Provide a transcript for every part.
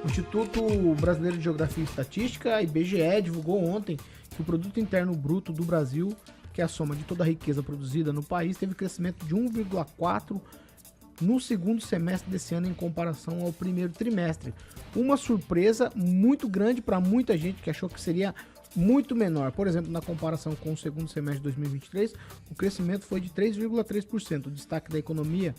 O Instituto Brasileiro de Geografia e Estatística, a IBGE, divulgou ontem que o Produto Interno Bruto do Brasil, que é a soma de toda a riqueza produzida no país, teve crescimento de 1,4% no segundo semestre desse ano em comparação ao primeiro trimestre. Uma surpresa muito grande para muita gente que achou que seria muito menor. Por exemplo, na comparação com o segundo semestre de 2023, o crescimento foi de 3,3%. O destaque da economia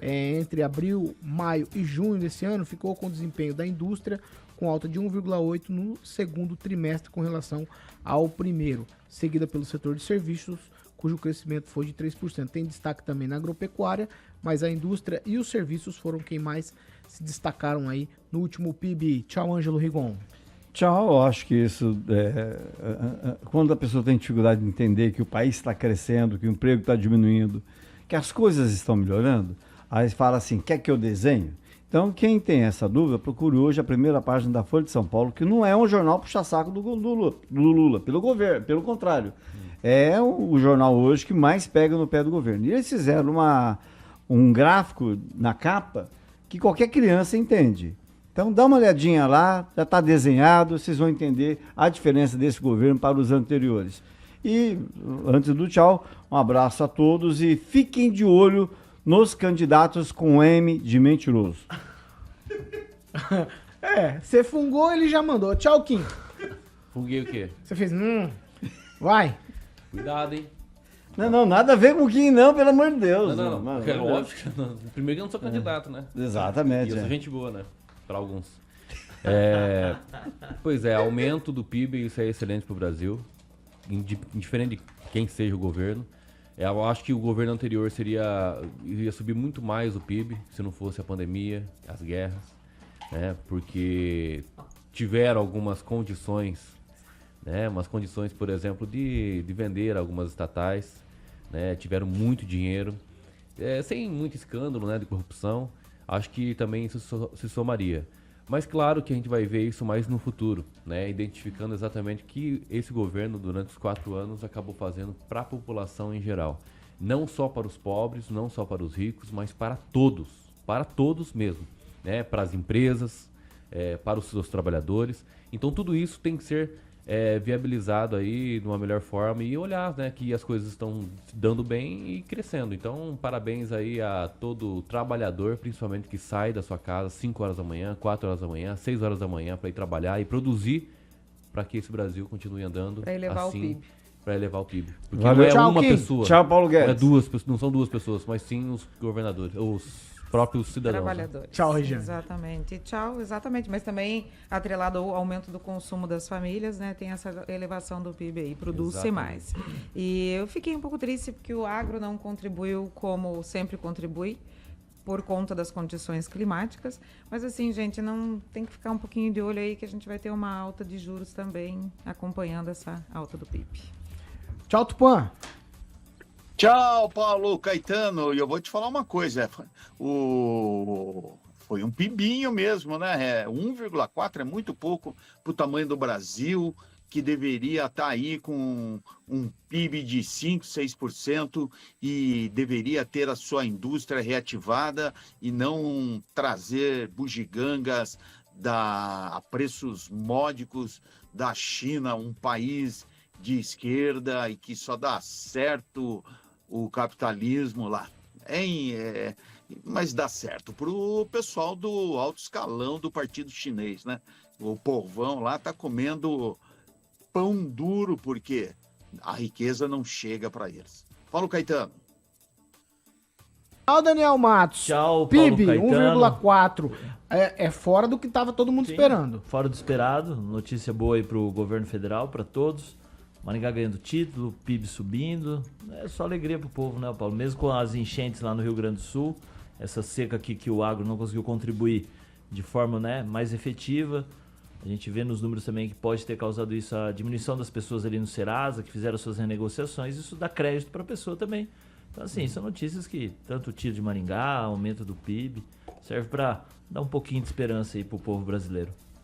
entre abril, maio e junho desse ano ficou com o desempenho da indústria, com alta de 1,8% no segundo trimestre com relação ao primeiro, seguida pelo setor de serviços, cujo crescimento foi de 3%. Tem destaque também na agropecuária, mas a indústria e os serviços foram quem mais se destacaram aí no último PIB. Tchau, Ângelo Rigon. Tchau, acho que isso, quando a pessoa tem dificuldade de entender que o país está crescendo, que o emprego está diminuindo, que as coisas estão melhorando, aí fala assim, quer que eu desenhe? Então, quem tem essa dúvida, procure hoje a primeira página da Folha de São Paulo, que não é um jornal puxa-saco do Lula, pelo governo, pelo contrário. É o jornal hoje que mais pega no pé do governo. E eles fizeram um gráfico na capa que qualquer criança entende. Então, dá uma olhadinha lá, já está desenhado, vocês vão entender a diferença desse governo para os anteriores. E, antes do tchau, um abraço a todos e fiquem de olho nos candidatos com M de mentiroso. Você fungou, ele já mandou. Tchau, Kim. Funguei o quê? Você fez, vai. Cuidado, hein? Não, nada a ver com o Kim, não, pelo amor de Deus. Não. Mano, É óbvio que não. Primeiro que eu não sou candidato, né? Exatamente. E eu sou gente boa, né? Para alguns. Pois é, aumento do PIB, isso é excelente para o Brasil. Indiferente de quem seja o governo. Eu acho que o governo anterior iria subir muito mais o PIB se não fosse a pandemia, as guerras, né? Porque tiveram algumas condições, né? Umas condições, por exemplo, de vender algumas estatais, né? Tiveram muito dinheiro, sem muito escândalo, né? De corrupção. Acho que também isso se somaria. Mas claro que a gente vai ver isso mais no futuro, né? Identificando exatamente o que esse governo, durante os 4 anos, acabou fazendo para a população em geral. Não só para os pobres, não só para os ricos, mas para todos mesmo, né? Para as empresas, para os seus trabalhadores. Então tudo isso tem que ser viabilizado aí de uma melhor forma e olhar, né, que as coisas estão dando bem e crescendo. Então, parabéns aí a todo trabalhador, principalmente que sai da sua casa 5 horas da manhã, 4 horas da manhã, 6 horas da manhã para ir trabalhar e produzir para que esse Brasil continue andando para elevar assim, o PIB. Para elevar o PIB. Porque Valeu. não é Tchau, uma Kim. pessoa. Tchau, Paulo Guedes. Não são duas pessoas, mas sim os governadores, os próprios cidadãos. Trabalhadores. Tchau, Regiane. Exatamente. Tchau, exatamente. Mas também, atrelado ao aumento do consumo das famílias, né, tem essa elevação do PIB aí, produz-se mais. E eu fiquei um pouco triste porque o agro não contribuiu como sempre contribui, por conta das condições climáticas. Mas assim, gente, não tem que ficar um pouquinho de olho aí que a gente vai ter uma alta de juros também, acompanhando essa alta do PIB. Tchau, Tupã. Tchau, Paulo Caetano. E eu vou te falar uma coisa. Foi um pibinho mesmo, né? 1,4 é muito pouco para o tamanho do Brasil, que deveria estar aí com um PIB de 5%, 6% e deveria ter a sua indústria reativada e não trazer bugigangas a preços módicos da China, um país de esquerda e que só dá certo o capitalismo lá, mas dá certo para o pessoal do alto escalão do partido chinês, né? O povão lá está comendo pão duro porque a riqueza não chega para eles. Paulo Caetano. Tchau, Daniel Matos. Tchau, Paulo PIB, Caetano. 1,4. É fora do que estava todo mundo esperando. Fora do esperado. Notícia boa aí pro governo federal, para todos. Maringá ganhando título, PIB subindo. É só alegria pro povo, né, Paulo? Mesmo com as enchentes lá no Rio Grande do Sul, essa seca aqui que o agro não conseguiu contribuir de forma, né, mais efetiva. A gente vê nos números também que pode ter causado isso a diminuição das pessoas ali no Serasa, que fizeram suas renegociações. Isso dá crédito para a pessoa também. Então, assim, são notícias que, tanto o título de Maringá, aumento do PIB, serve para dar um pouquinho de esperança aí pro povo brasileiro.